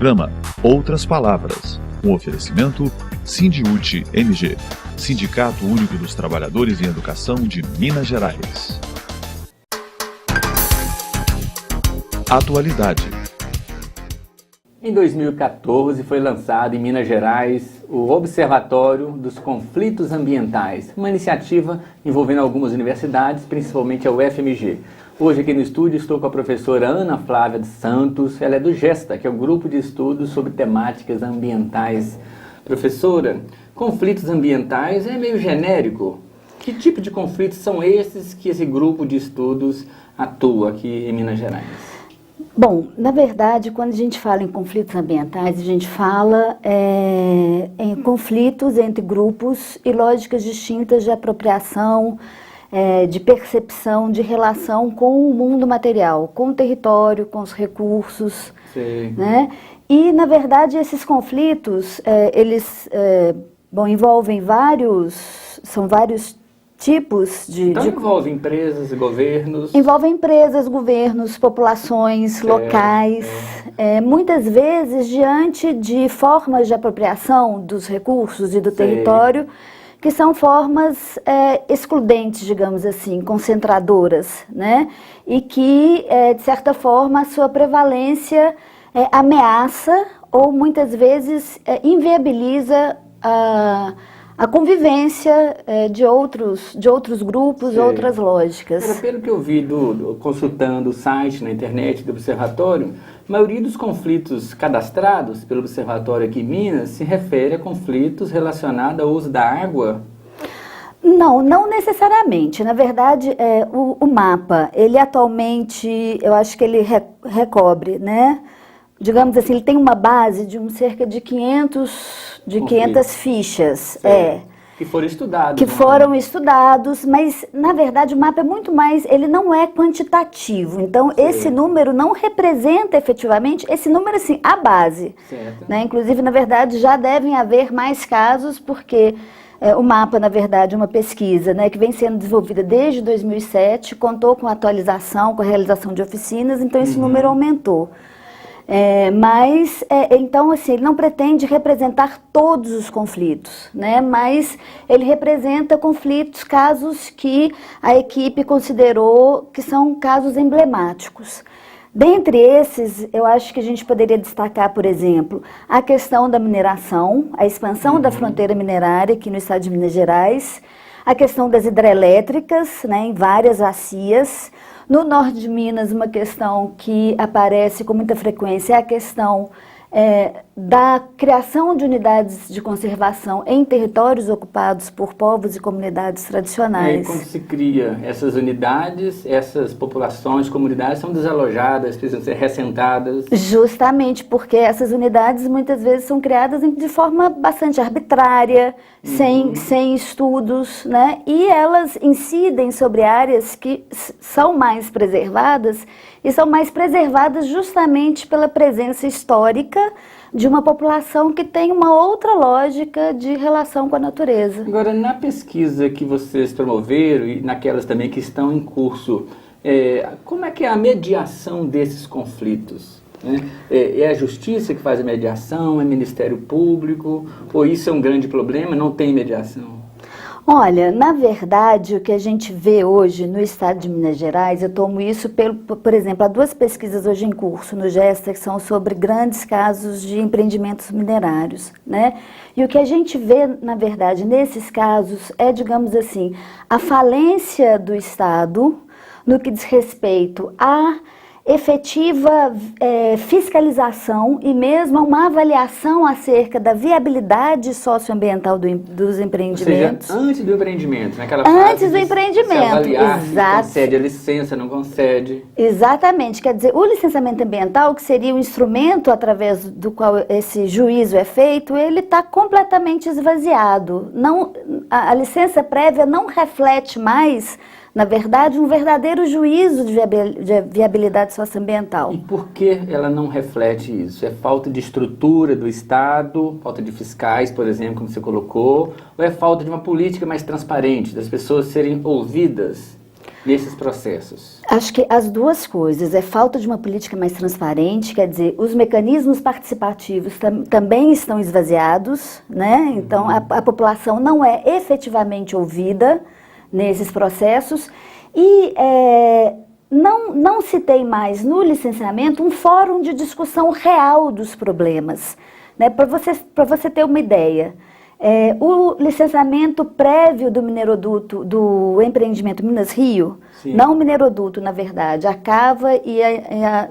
programa Outras Palavras, um oferecimento Sindiúte MG, Sindicato Único dos Trabalhadores em Educação de Minas Gerais. Atualidade. Em 2014 foi lançado em Minas Gerais o Observatório dos Conflitos Ambientais, uma iniciativa envolvendo algumas universidades, principalmente a UFMG. Hoje aqui no estúdio estou com a professora Ana Flávia dos Santos, ela é do GESTA, que é o Grupo de Estudos sobre Temáticas Ambientais. Professora, conflitos ambientais é meio genérico. Que tipo de conflitos são esses que esse grupo de estudos atua aqui em Minas Gerais? Bom, na verdade, quando a gente fala em conflitos ambientais, a gente fala em conflitos entre grupos e lógicas distintas de apropriação, de percepção, de relação com o mundo material, com o território, com os recursos, né? E, na verdade, esses conflitos, envolvem são vários tipos Então envolve empresas e governos? Envolve empresas, governos, populações, locais. Muitas vezes, diante de formas de apropriação dos recursos e do território, que são formas excludentes, digamos assim, concentradoras, né? E que, de certa forma, a sua prevalência ameaça ou, muitas vezes, inviabiliza a convivência de outros grupos, outras lógicas. Agora, pelo que eu vi consultando o site na internet do Observatório, a maioria dos conflitos cadastrados pelo Observatório aqui em Minas se refere a conflitos relacionados ao uso da água. Não necessariamente. Na verdade, o mapa, ele atualmente, eu acho que ele recobre, né? Digamos assim, ele tem uma base de cerca de 500 fichas. Que foram estudados. Que foram estudados, mas, na verdade, o mapa é muito mais, ele não é quantitativo. Então, esse número não representa efetivamente, esse número, assim, a base. Né? Inclusive, na verdade, já devem haver mais casos, porque o mapa, na verdade, é uma pesquisa, né, que vem sendo desenvolvida desde 2007, contou com atualização, com a realização de oficinas, então esse número aumentou. Então, assim, ele não pretende representar todos os conflitos, né? Mas ele representa conflitos, casos que a equipe considerou que são casos emblemáticos. Dentre esses, eu acho que a gente poderia destacar, por exemplo, a questão da mineração, a expansão da fronteira minerária aqui no estado de Minas Gerais, a questão das hidrelétricas, né, em várias bacias. No norte de Minas, uma questão que aparece com muita frequência é a questão da criação de unidades de conservação em territórios ocupados por povos e comunidades tradicionais. E quando se cria essas unidades, essas populações, comunidades são desalojadas, precisam ser reassentadas? Justamente porque essas unidades muitas vezes são criadas de forma bastante arbitrária, sem estudos, né? E elas incidem sobre áreas que são mais preservadas, e são mais preservadas justamente pela presença histórica de uma população que tem uma outra lógica de relação com a natureza. Agora, na pesquisa que vocês promoveram e naquelas também que estão em curso, como é que é a mediação desses conflitos? É a justiça que faz a mediação, é o Ministério Público, ou isso é um grande problema, não tem mediação? Olha, na verdade, o que a gente vê hoje no estado de Minas Gerais, eu tomo isso, por exemplo, há duas pesquisas hoje em curso no GESTA, que são sobre grandes casos de empreendimentos minerários, né? E o que a gente vê, na verdade, nesses casos é, digamos assim, a falência do Estado no que diz respeito a efetiva fiscalização e mesmo uma avaliação acerca da viabilidade socioambiental dos empreendimentos. Ou seja, antes do empreendimento, naquela fase antes do empreendimento, se avaliar, exato. Se concede a licença, não concede. Exatamente, quer dizer, o licenciamento ambiental, que seria o instrumento através do qual esse juízo é feito, ele está completamente esvaziado. A licença prévia não reflete mais, na verdade, um verdadeiro juízo de viabilidade socioambiental. E por que ela não reflete isso? É falta de estrutura do Estado, falta de fiscais, por exemplo, como você colocou, ou é falta de uma política mais transparente, das pessoas serem ouvidas? nesses processos? Acho que as duas coisas. É falta de uma política mais transparente, quer dizer, os mecanismos participativos também estão esvaziados, né? Então, a população não é efetivamente ouvida nesses processos e não se tem mais no licenciamento um fórum de discussão real dos problemas. Né? Para você ter uma ideia, o licenciamento prévio do mineroduto, do empreendimento Minas Rio, sim, não o mineroduto, na verdade, a cava e a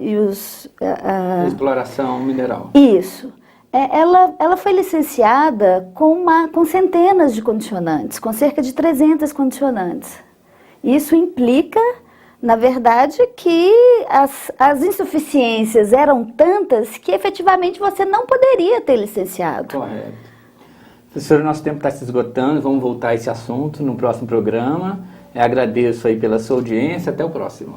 exploração mineral. Isso. Ela foi licenciada com centenas de condicionantes, com cerca de 300 condicionantes. Isso implica, na verdade, que as insuficiências eram tantas que efetivamente você não poderia ter licenciado. Correto. Professora, nosso tempo está se esgotando, vamos voltar a esse assunto no próximo programa. Eu agradeço aí pela sua audiência, até o próximo.